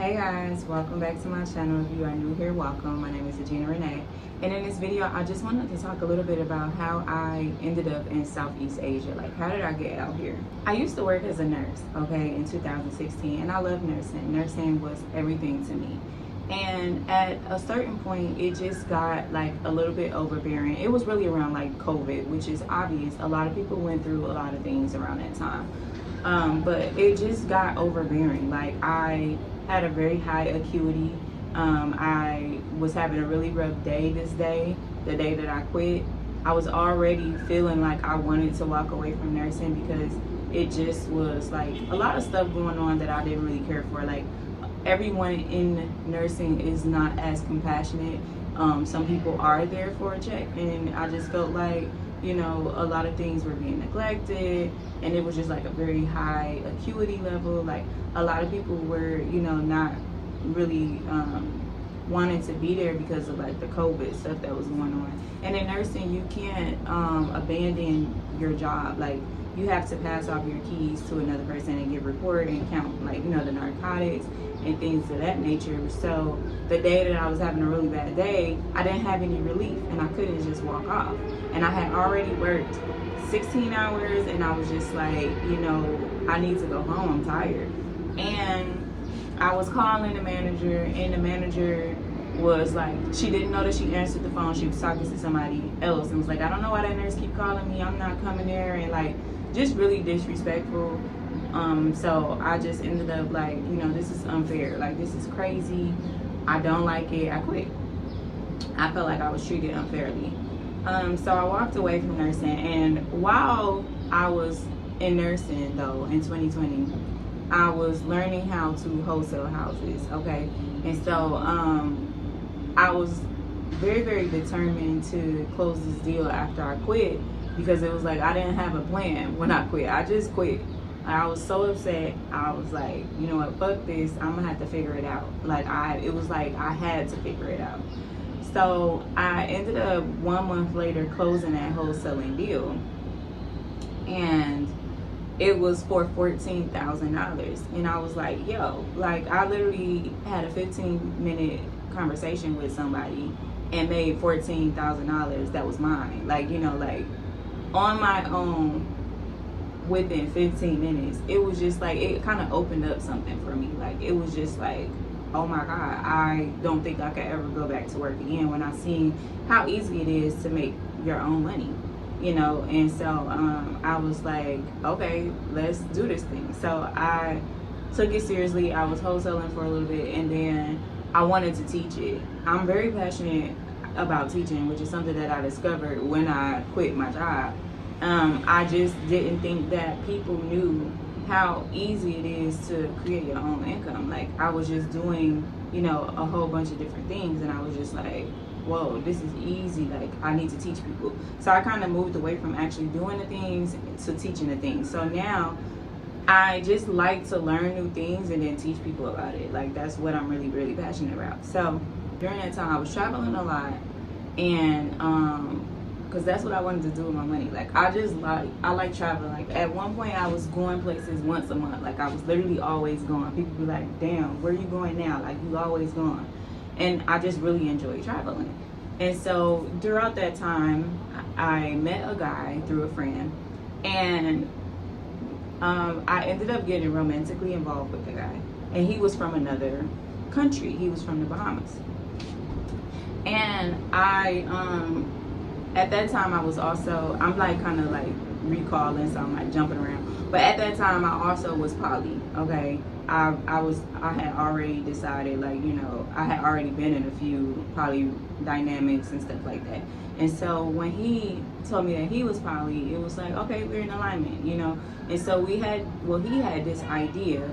Hey guys, welcome back to my channel. If you are new here, welcome. My name is Regina Renee, and in this video I just wanted to talk a little bit about how I ended up in Southeast Asia. Like, how did I get out here? I used to work as a nurse, okay, in 2016, and I love nursing. Nursing was everything to me. And at a certain point, it just got like a little bit overbearing. It was really around like COVID, which is obvious. A lot of people went through a lot of things around that time. But it just got overbearing. Like, I had a very high acuity. I was having a really rough day this day, the day that I quit. I was already feeling like I wanted to walk away from nursing because it just was like a lot of stuff going on that I didn't really care for. Like, everyone in nursing is not as compassionate. Some people are there for a check, and I just felt like, you know, a lot of things were being neglected, and it was just like a very high acuity level. Like, a lot of people were, you know, not really wanting to be there because of like the COVID stuff that was going on. And in nursing, you can't abandon your job. Like, you have to pass off your keys to another person and give report and count, like, you know, the narcotics and things of that nature. So the day that I was having a really bad day, I didn't have any relief, and I couldn't just walk off. And I had already worked 16 hours, and I was just like, you know, I need to go home, I'm tired. And I was calling the manager, and the manager was like, she didn't know that she answered the phone. She was talking to somebody else and was like, I don't know why that nurse keep calling me, I'm not coming there, and like just really disrespectful. So I just ended up like, you know, this is unfair, like this is crazy, I don't like it, I quit. I felt like I was treated unfairly. So I walked away from nursing, and while I was in nursing though in 2020, I was learning how to wholesale houses, okay? And so I was very, very determined to close this deal after I quit, because it was like I didn't have a plan when I quit. I just quit. I was so upset. I was like, you know what, fuck this, I'm gonna have to figure it out. Like, it was like I had to figure it out. So I ended up 1 month later closing that wholesaling deal, and it was for $14,000. And I was like, yo, like, I literally had a 15-minute conversation with somebody and made $14,000 that was mine. Like, you know, like on my own within 15 minutes. It was just like, it kind of opened up something for me. Like, it was just like, oh my God, I don't think I could ever go back to work again when I seen how easy it is to make your own money, you know. And so I was like, okay, let's do this thing. So I took it seriously. I was wholesaling for a little bit, and then I wanted to teach it. I'm very passionate about teaching, which is something that I discovered when I quit my job. I just didn't think that people knew how easy it is to create your own income. Like, I was just doing, you know, a whole bunch of different things, and I was just like, whoa, this is easy. Like, I need to teach people. So I kind of moved away from actually doing the things to teaching the things. So now I just like to learn new things and then teach people about it. Like, that's what I'm really, really passionate about. So during that time, I was traveling a lot, and because that's what I wanted to do with my money. Like, I like traveling. Like, at one point I was going places once a month. Like, I was literally always going. People be like, damn, where you going now? Like, you always going. And I just really enjoy traveling. And so throughout that time, I met a guy through a friend, and I ended up getting romantically involved with the guy. And he was from another country. He was from the Bahamas. And at that time, I was also, I'm like kind of like recalling, so I'm like jumping around. But at that time, I also was poly, okay? I had already decided, like, you know, I had already been in a few poly dynamics and stuff like that. And so when he told me that he was poly, it was like, okay, we're in alignment, you know? And so he had this idea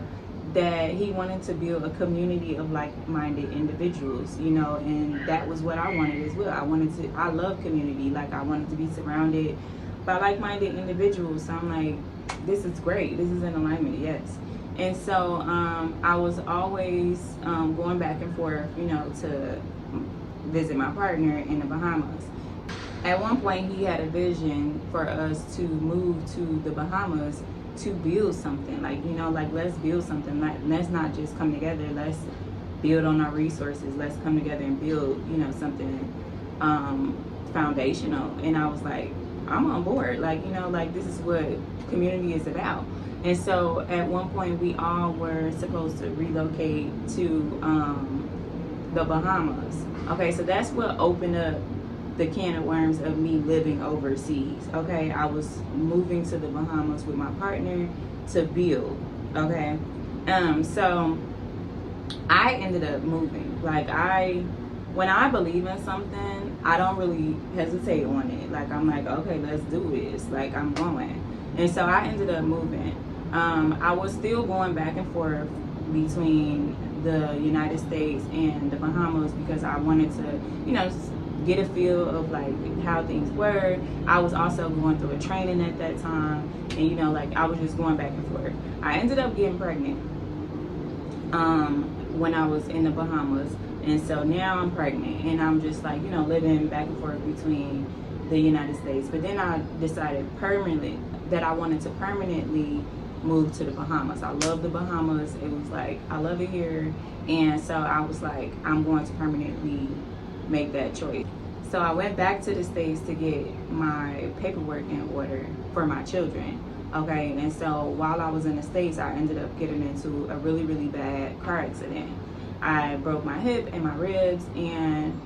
that he wanted to build a community of like-minded individuals, you know, and that was what I wanted as well. I love community. Like, I wanted to be surrounded by like-minded individuals. So I'm like, this is great. This is in alignment, yes. And so I was always going back and forth, you know, to visit my partner in the Bahamas. At one point, he had a vision for us to move to the Bahamas to build something. Like, you know, like, let's build something. Let's not just come together. Let's build on our resources. Let's come together and build, you know, something foundational. And I was like, I'm on board. Like, you know, like, this is what community is about. And so at one point we all were supposed to relocate to the Bahamas. Okay, so that's what opened up the can of worms of me living overseas. Okay, I was moving to the Bahamas with my partner to build. Okay, so I ended up moving. Like, when I believe in something, I don't really hesitate on it. Like, I'm like, okay, let's do this. Like, I'm going. And so I ended up moving. I was still going back and forth between the United States and the Bahamas because I wanted to, you know, get a feel of like how things were. I was also going through a training at that time, and you know, like, I was just going back and forth. I ended up getting pregnant when I was in the Bahamas, and so now I'm pregnant, and I'm just like, you know, living back and forth between the United States. But then I decided permanently that I wanted to permanently move to the Bahamas. I love the Bahamas. It was like, I love it here. And so I was like, I'm going to permanently make that choice. So I went back to the States to get my paperwork in order for my children. Okay, and so while I was in the States, I ended up getting into a really, really bad car accident. I broke my hip and my ribs, and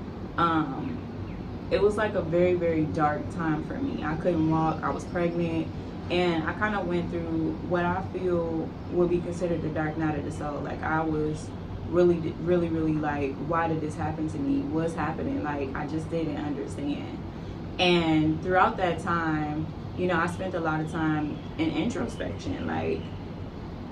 it was like a very, very dark time for me. I couldn't walk, I was pregnant, and I kind of went through what I feel would be considered the dark night of the soul. Like, I was really, really, really like, why did this happen to me? What's happening? Like, I just didn't understand. And throughout that time, you know, I spent a lot of time in introspection. Like,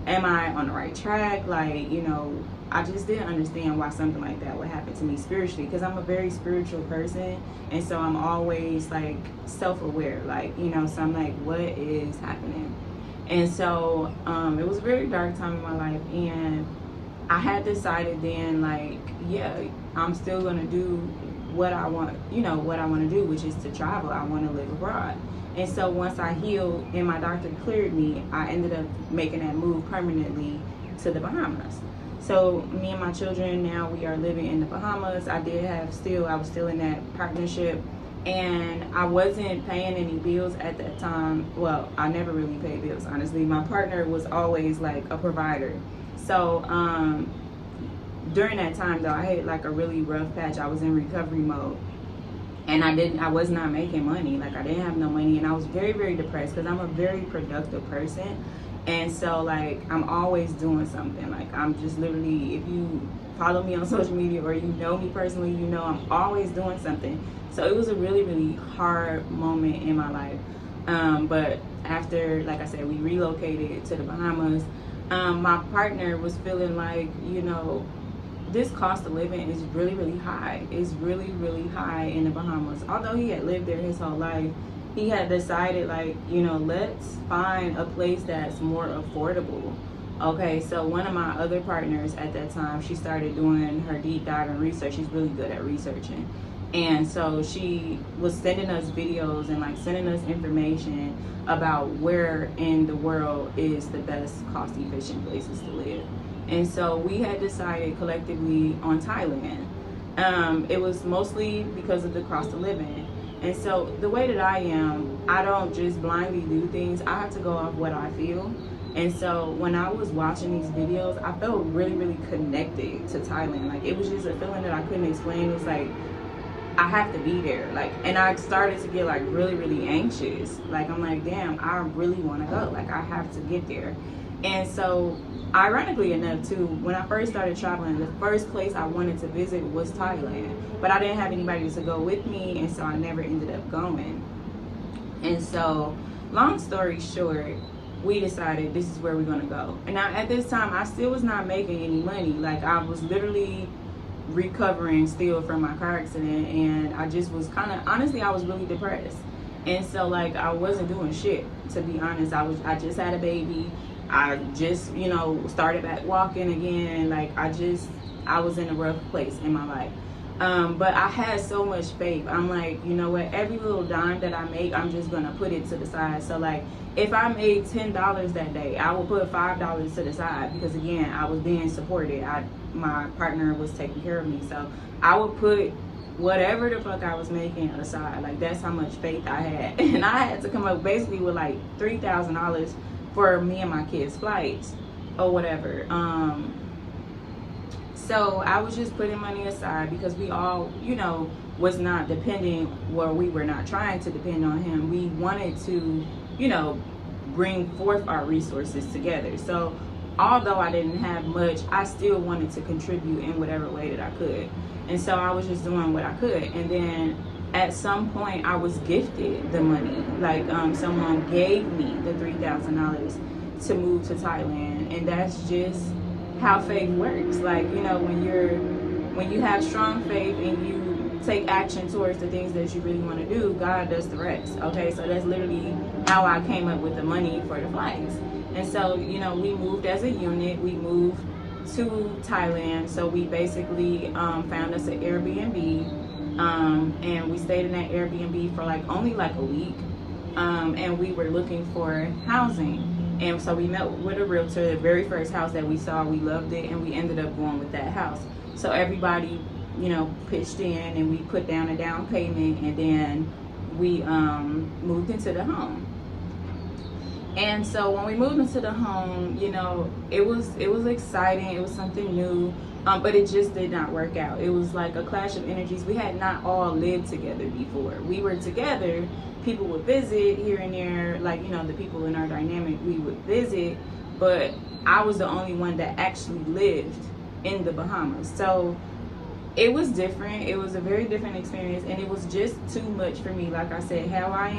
am I on the right track? Like, you know, I just didn't understand why something like that would happen to me spiritually, because I'm a very spiritual person, and so I'm always like self-aware, like, you know, so I'm like, what is happening? And so it was a very dark time in my life, and I had decided then, like, yeah, I'm still gonna do what I want, you know, what I want to do, which is to travel. I want to live abroad. And so once I healed and my doctor cleared me, I ended up making that move permanently to the Bahamas. So me and my children, now we are living in the Bahamas. I was still in that partnership, and I wasn't paying any bills at that time. Well, I never really paid bills, honestly. My partner was always like a provider. So during that time though, I had like a really rough patch. I was in recovery mode, and I was not making money. Like, I didn't have no money, and I was very, very depressed because I'm a very productive person. And so, like, I'm always doing something. Like, I'm just literally, if you follow me on social media or you know me personally, you know I'm always doing something. So it was a really, really hard moment in my life. But after, like I said, we relocated to the Bahamas, my partner was feeling like, you know, this cost of living is really, really high. It's really, really high in the Bahamas. Although he had lived there his whole life, he had decided, like, you know, let's find a place that's more affordable. Okay, so one of my other partners at that time, she started doing her deep dive and research. She's really good at researching. And so she was sending us videos and like sending us information about where in the world is the best cost efficient places to live. And so we had decided collectively on Thailand. It was mostly because of the cost of living. And so the way that I am, I don't just blindly do things. I have to go off what I feel. And so when I was watching these videos, I felt really, really connected to Thailand. Like, it was just a feeling that I couldn't explain. It was like, I have to be there. Like, and I started to get like really, really anxious. Like, I'm like, damn, I really want to go. Like, I have to get there. And so ironically enough too, when I first started traveling, the first place I wanted to visit was Thailand, but I didn't have anybody to go with me, and so I never ended up going. And so long story short, we decided this is where we're going to go. And now at this time, I still was not making any money. Like, I was literally recovering still from my car accident, and I just was kind of, honestly, I was really depressed. And so, like, I wasn't doing shit, to be honest. I just had a baby. I just, you know, started back walking again. Like, I was in a rough place in my life. But I had so much faith. I'm like, you know what? Every little dime that I make, I'm just gonna put it to the side. So like, if I made $10 that day, I will put $5 to the side because again, I was being supported. My partner was taking care of me, so I would put whatever the fuck I was making aside. Like that's how much faith I had, and I had to come up basically with like $3,000 for me and my kids' flights or whatever. So I was just putting money aside because we all, you know, was not depending, well, we were not trying to depend on him. We wanted to, you know, bring forth our resources together. So although I didn't have much, I still wanted to contribute in whatever way that I could. And so I was just doing what I could. And then at some point I was gifted the money. Like someone gave me the $3,000 to move to Thailand. And that's just how faith works. Like, you know, when you have strong faith and you take action towards the things that you really want to do, God does the rest. Okay, so that's literally how I came up with the money for the flights. And so, you know, we moved as a unit. We moved to Thailand. So we basically found us an Airbnb, and we stayed in that Airbnb for like only like a week, and we were looking for housing. And so we met with a realtor. The very first house that we saw, we loved it, and we ended up going with that house. So everybody, you know, pitched in, and we put down a down payment, and then we moved into the home. And so when we moved into the home, you know, it was exciting. It was something new, but it just did not work out. It was like a clash of energies. We had not all lived together before. We were together. People would visit here and there, like, you know, the people in our dynamic, we would visit, but I was the only one that actually lived in the Bahamas. So it was different. It was a very different experience, and it was just too much for me. Like I said, how I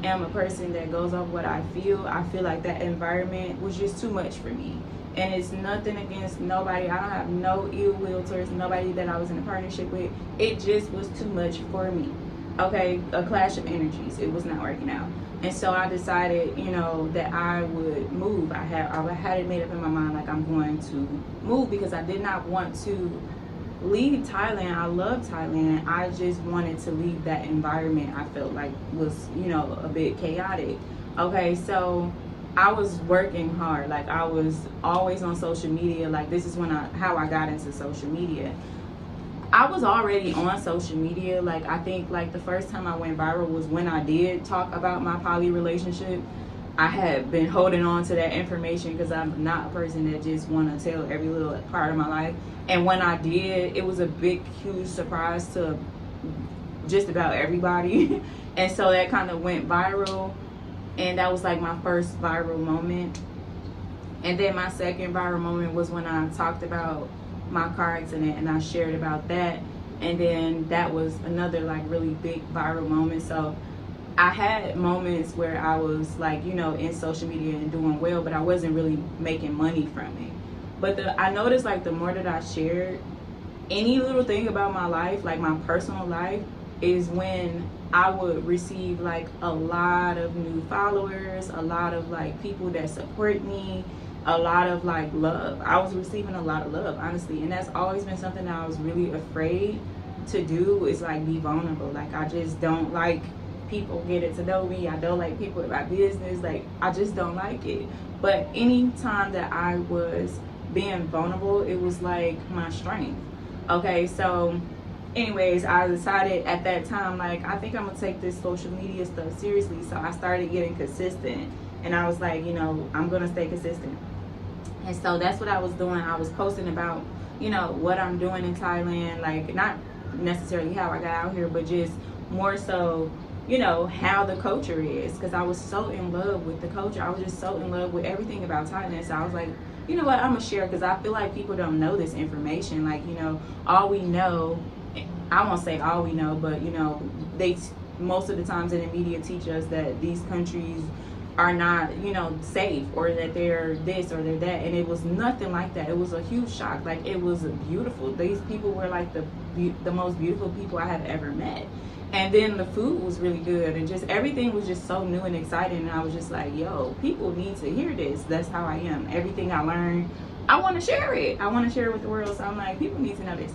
am a person that goes off what I feel. I feel like that environment was just too much for me. And it's nothing against nobody. I don't have no ill will towards nobody that I was in a partnership with. It just was too much for me. Okay, a clash of energies. It was not working out. And so I decided, you know, that I would move. I had it made up in my mind, like I'm going to move, because I did not want to leave Thailand. I love Thailand. I just wanted to leave that environment I felt like was, you know, a bit chaotic. Okay, so I was working hard. Like I was always on social media. Like this is how I got into social media. I was already on social media. Like I think like the first time I went viral was when I did talk about my poly relationship. I had been holding on to that information because I'm not a person that just want to tell every little part of my life. And when I did, it was a big, huge surprise to just about everybody. And so that kind of went viral. And that was like my first viral moment. And then my second viral moment was when I talked about my car accident and I shared about that. And then that was another like really big viral moment. So I had moments where I was like, you know, in social media and doing well, but I wasn't really making money from it. But I noticed like the more that I shared any little thing about my life, like my personal life, is when I would receive like a lot of new followers, a lot of like people that support me, a lot of like love. I was receiving a lot of love, honestly. And that's always been something that I was really afraid to do, is like be vulnerable. Like I just don't like people getting to know me. I don't like people in my business. Like I just don't like it. But any time that I was being vulnerable, it was like my strength. Okay, so anyways, I decided at that time, like, I think I'm gonna take this social media stuff seriously. So I started getting consistent, and I was like, you know, I'm gonna stay consistent. And so that's what I was doing. I was posting about, you know, what I'm doing in Thailand, like not necessarily how I got out here, but just more so, you know, how the culture is, because I was so in love with the culture. I was just so in love with everything about Thailand. So I was like, you know what, I'm gonna share, because I feel like people don't know this information. Like, you know, all we know, I won't say all we know, but you know, they most of the times in the media teach us that these countries are not, you know, safe, or that they're this or they're that, and it was nothing like that. It was a huge shock. Like, it was beautiful. These people were like the most beautiful people I have ever met. And then the food was really good, and just everything was just so new and exciting. And I was just like, yo, people need to hear this. That's how I am. Everything I learned, I want to share it. I want to share it with the world. So I'm like, people need to know this.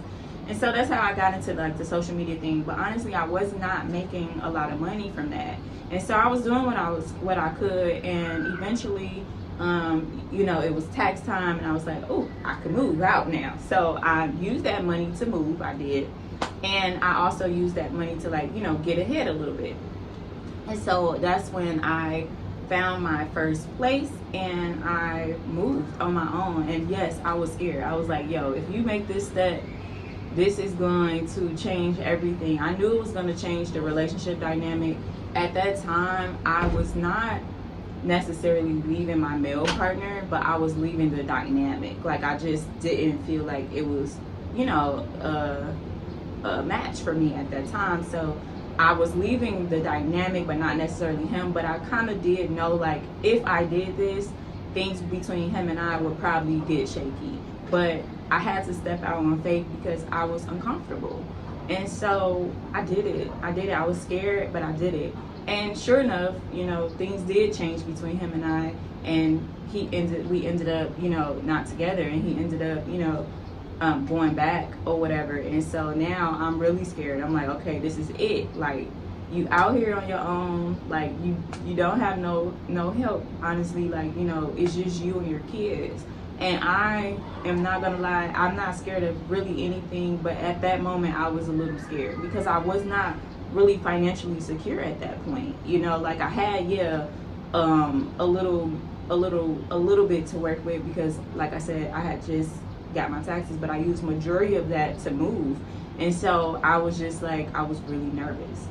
And so that's how I got into like the social media thing. But honestly, I was not making a lot of money from that. And so I was doing what I could, and eventually, you know, it was tax time, and I was like, oh, I could move out now. So I used that money to move. I did, and I also used that money to, like, you know, get ahead a little bit. And so that's when I found my first place, and I moved on my own. And yes, I was scared. I was like, yo, if you make this step, this is going to change everything. I knew it was going to change the relationship dynamic. At that time, I was not necessarily leaving my male partner, but I was leaving the dynamic. Like, I just didn't feel like it was, you know, a match for me at that time. So I was leaving the dynamic, but not necessarily him. But I kind of did know, like, if I did this, things between him and I would probably get shaky. But I had to step out on faith because I was uncomfortable. And so I did it. I was scared, but I did it. And sure enough, you know, things did change between him and I. And we ended up, you know, not together. And he ended up, you know, going back or whatever. And so now I'm really scared. I'm like, okay, this is it. Like, you out here on your own. Like, you don't have no help, honestly. Like, you know, it's just you and your kids. And I am not gonna lie, I'm not scared of really anything, but at that moment I was a little scared because I was not really financially secure at that point. You know, like, I had, a little bit to work with because, like I said, I had just got my taxes, but I used majority of that to move. And so I was just like, I was really nervous.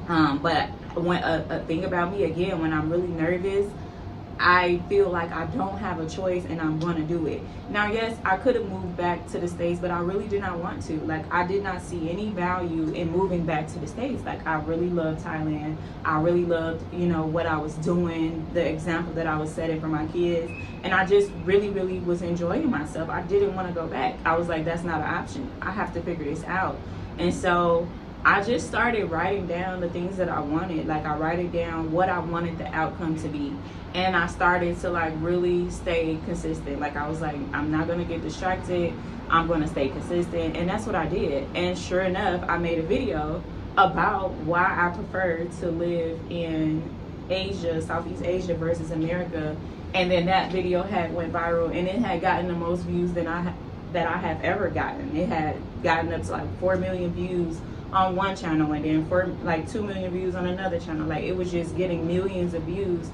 But when a thing about me, again, when I'm really nervous, I feel like I don't have a choice and I'm going to do it. Now, yes, I could have moved back to the States, but I really did not want to. Like, I did not see any value in moving back to the States. Like, I really loved Thailand. I really loved, you know, what I was doing, the example that I was setting for my kids. And I just really, really was enjoying myself. I didn't want to go back. I was like, that's not an option. I have to figure this out. And so I just started writing down the things that I wanted. Like, I write it down what I wanted the outcome to be. And I started to, like, really stay consistent. Like, I was like, I'm not going to get distracted. I'm going to stay consistent. And that's what I did. And sure enough, I made a video about why I prefer to live in Asia, Southeast Asia versus America. And then that video went viral, and it had gotten the most views that I have ever gotten. It had gotten up to like 4 million views on one channel, and then for like 2 million views on another channel. Like, it was just getting millions of views.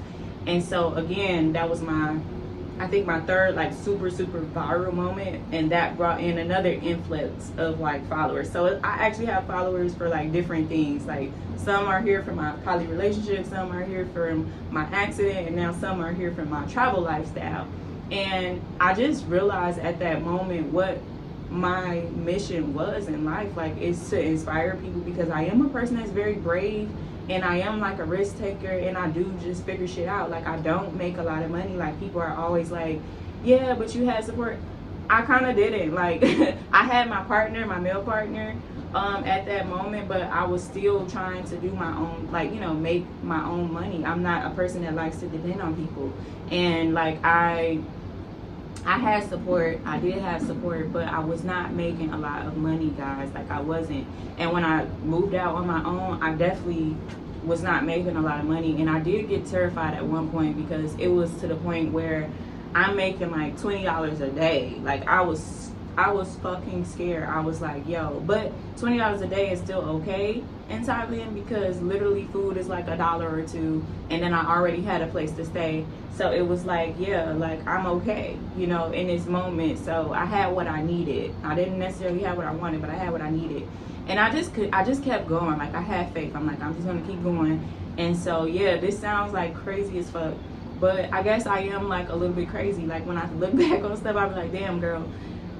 And so again, that was I think my third like super viral moment, and that brought in another influx of like followers. So I actually have followers for like different things. Like, some are here for my poly relationship, some are here for my accident, and now some are here for my travel lifestyle. And I just realized at that moment what my mission was in life. Like, it's to inspire people, because I am a person that's very brave, and I am like a risk taker, and I do just figure shit out. Like, I don't make a lot of money. Like, people are always like, yeah, but you had support. I kind of didn't. Like, I had my partner, my male partner, at that moment, but I was still trying to do my own, like, you know, make my own money. I'm not a person that likes to depend on people. And like, I had support. I did have support, but I was not making a lot of money, guys. Like, I wasn't. And when I moved out on my own, I definitely was not making a lot of money. And I did get terrified at one point, because it was to the point where I'm making like $20 a day. Like, I was fucking scared. I was like, yo, but $20 a day is still okay in Thailand, because literally food is like $1 or $2, and then I already had a place to stay. So it was like, yeah, like, I'm okay, you know, in this moment. So I had what I needed. I didn't necessarily have what I wanted, but I had what I needed. And I just kept going. Like, I had faith. I'm like, I'm just gonna keep going. And so, yeah, this sounds like crazy as fuck, but I guess I am like a little bit crazy. Like, when I look back on stuff, I be like, damn, girl,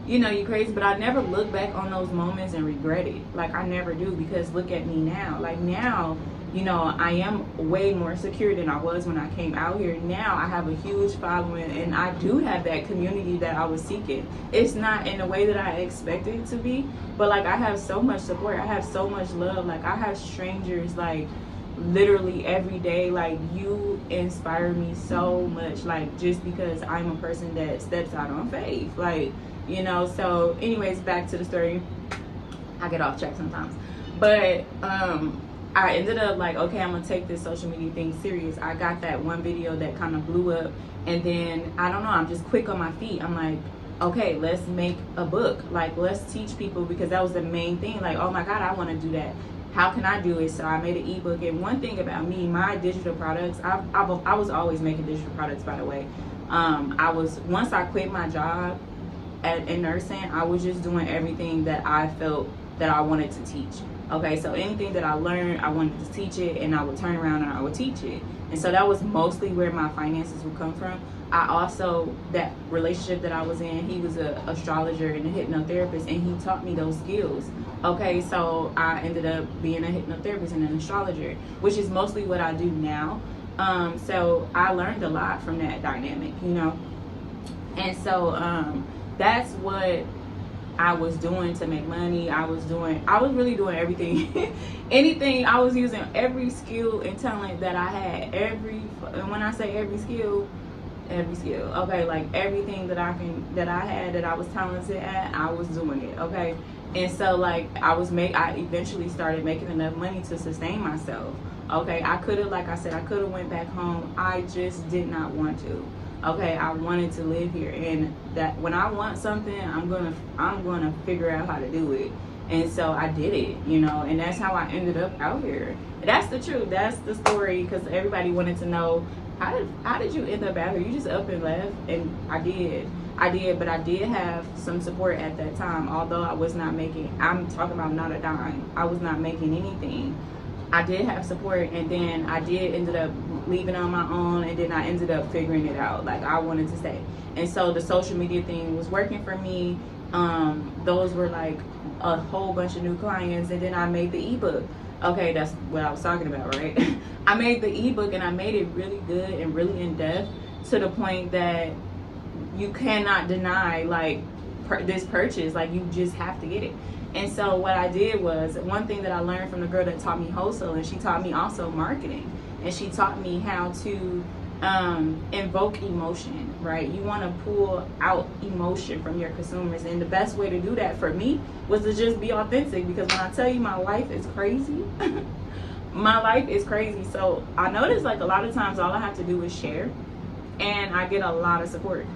you know, you crazy. But I never look back on those moments and regret it. Like, I never do, because look at me now. Like, now, you know, I am way more secure than I was when I came out here. Now I have a huge following, and I do have that community that I was seeking. It's not in the way that I expected it to be, but like, I have so much support. I have so much love. Like, I have strangers, like, literally every day. Like, you inspire me so much, like, just because I'm a person that steps out on faith. Like, you know. So anyways, back to the story. I get off track sometimes. But I ended up like, okay, I'm gonna take this social media thing serious. I got that one video that kind of blew up, and then I don't know, I'm just quick on my feet. I'm like, okay, let's make a book. Like, let's teach people, because that was the main thing. Like, oh my God, I want to do that. How can I do it? So I made an ebook. And one thing about me, my digital products, I was always making digital products, by the way. Once I quit my job in nursing, I was just doing everything that I felt that I wanted to teach. Okay, so anything that I learned, I wanted to teach it, and I would turn around and I would teach it. And so that was mostly where my finances would come from. I also, that relationship that I was in, he was an astrologer and a hypnotherapist, and he taught me those skills. Okay, so I ended up being a hypnotherapist and an astrologer, which is mostly what I do now. So I learned a lot from that dynamic, you know. And so that's what I was doing to make money. I was really doing everything. Anything, I was using every skill and talent that I had. And when I say every skill, okay, like everything that I had that I was talented at, I was doing it. Okay, and so like I eventually started making enough money to sustain myself. Okay, I could have, like I said, I could have went back home. I just did not want to. Okay, I wanted to live here, and that when I want something, I'm gonna figure out how to do it. And so I did it, you know, and that's how I ended up out here. That's the truth. That's the story, because everybody wanted to know, how did you end up out here? You just up and left? And I did, but I did have some support at that time. Although I was not making, I'm talking about not a dime, I was not making anything. I did have support, and then I did ended up leaving on my own, and then I ended up figuring it out. Like, I wanted to stay. And so the social media thing was working for me. Those were like a whole bunch of new clients, and then I made the ebook. Okay, that's what I was talking about, right? I made the ebook, and I made it really good and really in depth, to the point that you cannot deny like this purchase. Like, you just have to get it. And so what I did was, one thing that I learned from the girl that taught me wholesale, and she taught me also marketing, and she taught me how to invoke emotion, right? You want to pull out emotion from your consumers, and the best way to do that for me was to just be authentic. Because when I tell you my life is crazy, my life is crazy. So I noticed, like, a lot of times all I have to do is share, and I get a lot of support,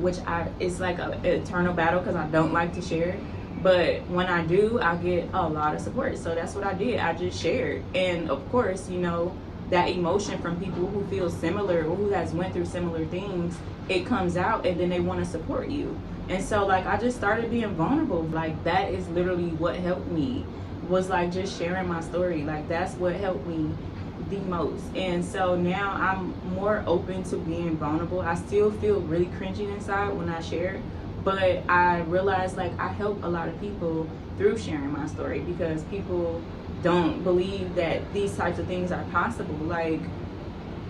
which it's like an eternal battle, because I don't like to share. But when I do, I get a lot of support. So that's what I did. I just shared. And of course, you know, that emotion from people who feel similar, or who has went through similar things, it comes out, and then they want to support you. And so, like, I just started being vulnerable. Like, that is literally what helped me, was like just sharing my story. Like, that's what helped me the most. And so now I'm more open to being vulnerable. I still feel really cringy inside when I share, but I realized, like, I help a lot of people through sharing my story, because people don't believe that these types of things are possible. Like,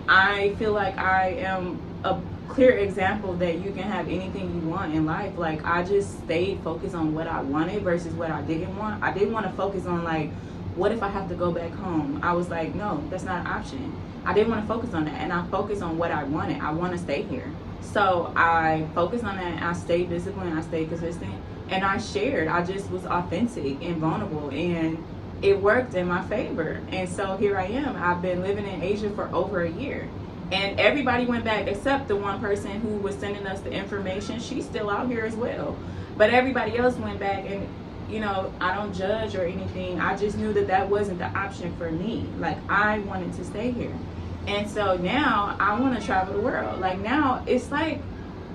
I feel like I am a clear example that you can have anything you want in life. Like, I just stayed focused on what I wanted versus what I didn't want. I didn't want to focus on, like, what if I have to go back home? I was like, no, that's not an option. I didn't want to focus on that, and I focused on what I wanted. I want to stay here. So I focused on that. I stayed disciplined, I stayed consistent, and I shared. I just was authentic and vulnerable, and it worked in my favor. And so here I am. I've been living in Asia for over a year, and everybody went back except the one person who was sending us the information. She's still out here as well, but everybody else went back. And you know, I don't judge or anything. I just knew that that wasn't the option for me. Like, I wanted to stay here. And so now I want to travel the world. Like, now it's like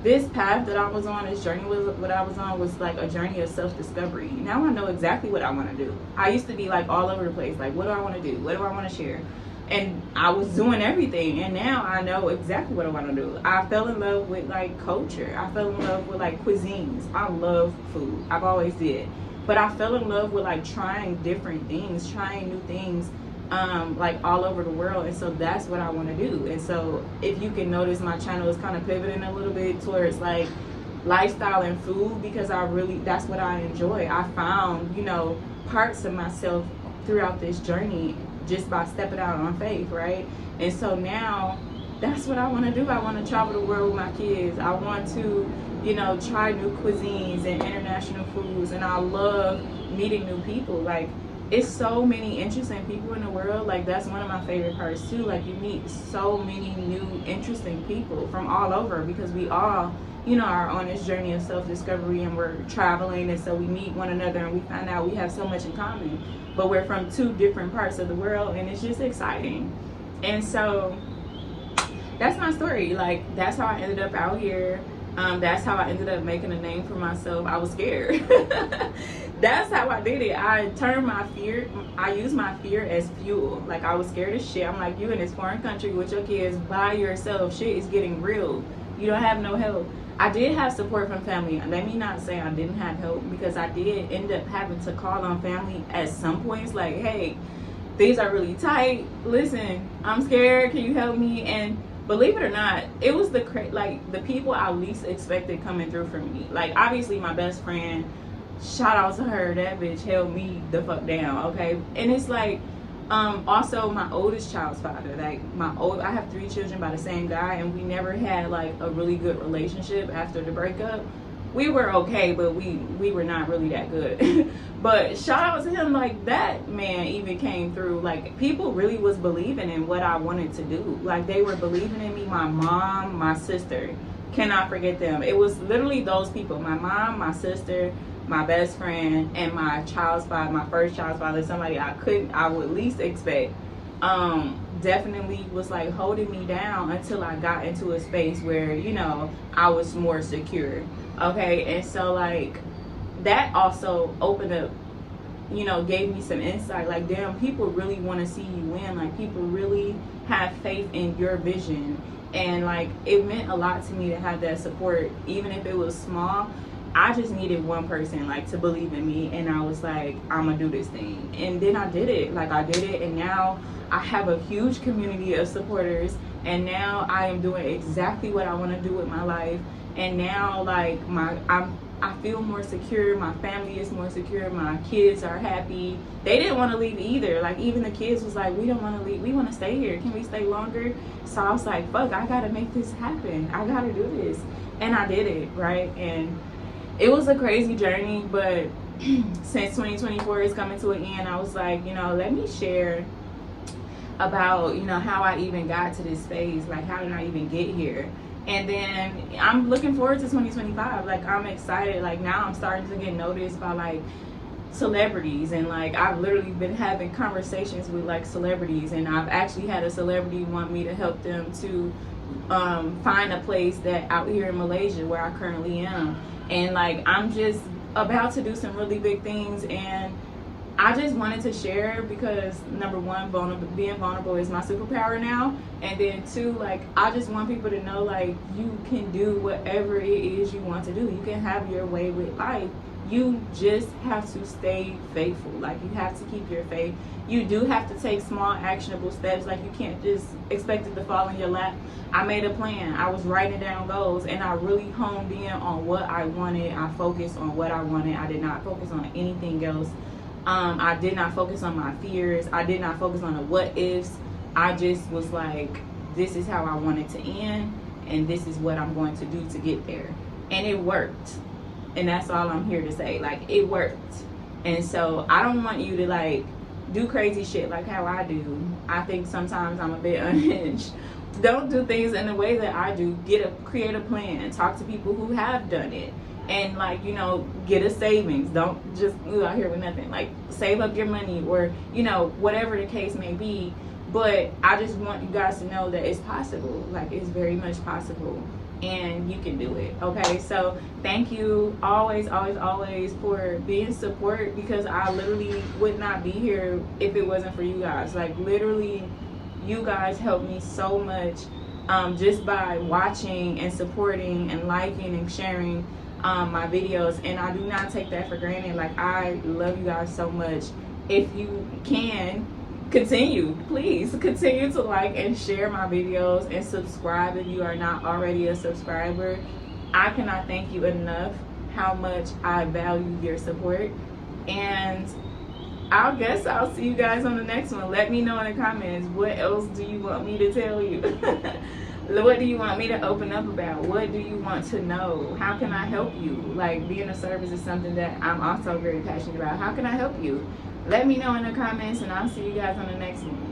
this path that I was on, this journey was what I was on, was like a journey of self-discovery. Now I know exactly what I want to do. I used to be like all over the place. Like, what do I want to do? What do I want to share? And I was doing everything. And now I know exactly what I want to do. I fell in love with like culture. I fell in love with like cuisines. I love food. I've always did. But I fell in love with like trying different things, trying new things, like all over the world. And so that's what I want to do. And so if you can notice, my channel is kind of pivoting a little bit towards like lifestyle and food, because that's what I enjoy. I found, you know, parts of myself throughout this journey just by stepping out on faith, right? And so now that's what I want to do. I want to travel the world with my kids. I want to, you know, try new cuisines and international foods, and I love meeting new people. Like, it's so many interesting people in the world. Like, that's one of my favorite parts too. Like, you meet so many new interesting people from all over, because we all, you know, are on this journey of self-discovery, and we're traveling, and so we meet one another and we find out we have so much in common, but we're from two different parts of the world, and it's just exciting. And so that's my story. Like, that's how I ended up out here. That's how I ended up making a name for myself. I was scared. That's how I did it. I used my fear as fuel. Like, I was scared as shit. I'm like, you in this foreign country with your kids by yourself. Shit is getting real. You don't have no help. I did have support from family. Let me not say I didn't have help, because I did end up having to call on family at some points. Like, hey, things are really tight. Listen, I'm scared. Can you help me? And believe it or not, it was the people I least expected coming through for me. Like, obviously my best friend, shout out to her, that bitch held me the fuck down, okay? And it's like, also my oldest child's father, like I have 3 children by the same guy, and we never had like a really good relationship after the breakup. We were okay, but we were not really that good. But shout out to him, like, that man even came through. Like, people really was believing in what I wanted to do. Like, they were believing in me. My mom, my sister, cannot forget them. It was literally those people: my mom, my sister, my best friend, and my child's father, my first child's father, somebody I would least expect. Definitely was like holding me down until I got into a space where, you know, I was more secure. Okay, and so like that also opened up, you know, gave me some insight. Like, damn, people really want to see you win. Like, people really have faith in your vision, and like it meant a lot to me to have that support, even if it was small. I just needed one person like to believe in me, and I was like, I'm gonna do this thing. And then I did it. Like, I did it, and now I have a huge community of supporters, and now I am doing exactly what I want to do with my life. And now like I feel more secure, my family is more secure, my kids are happy. They didn't want to leave either. Like, even the kids was like, we don't want to leave, we want to stay here, can we stay longer? So I was like, fuck, I gotta make this happen, I gotta do this. And I did it, right? And it was a crazy journey, but since 2024 is coming to an end, I was like, you know, let me share about, you know, how I even got to this phase. Like, how did I even get here? And then I'm looking forward to 2025. Like, I'm excited. Like, now I'm starting to get noticed by like celebrities, and like I've literally been having conversations with like celebrities, and I've actually had a celebrity want me to help them to find a place that out here in Malaysia where I currently am. And like, I'm just about to do some really big things, and I just wanted to share because, number one, being vulnerable is my superpower now. And then 2, like, I just want people to know, like, you can do whatever it is you want to do. You can have your way with life. You just have to stay faithful. Like, you have to keep your faith. You do have to take small, actionable steps. Like, you can't just expect it to fall in your lap. I made a plan. I was writing down goals, and I really honed in on what I wanted. I focused on what I wanted. I did not focus on anything else. I did not focus on my fears. I did not focus on the what ifs. I just was like, this is how I want it to end, and this is what I'm going to do to get there. And it worked. And that's all I'm here to say. Like, it worked. And so I don't want you to like do crazy shit like how I do. I think sometimes I'm a bit unhinged. Don't do things in the way that I do. Create a plan. Talk to people who have done it. And like, you know, get a savings. Don't just out here with nothing. Like, save up your money, or, you know, whatever the case may be. But I just want you guys to know that it's possible. Like, it's very much possible, and you can do it. Okay, so thank you always for being support, because I literally would not be here if it wasn't for you guys. Like, literally, you guys helped me so much just by watching and supporting and liking and sharing my videos, and I do not take that for granted. Like, I love you guys so much. If you can please continue to like and share my videos, and subscribe if you are not already a subscriber. I cannot thank you enough how much I value your support, and I guess I'll see you guys on the next one. Let me know in the comments, what else do you want me to tell you? What do you want me to open up about? What do you want to know? How can I help you? Like, being of service is something that I'm also very passionate about. How can I help you? Let me know in the comments, and I'll see you guys on the next one.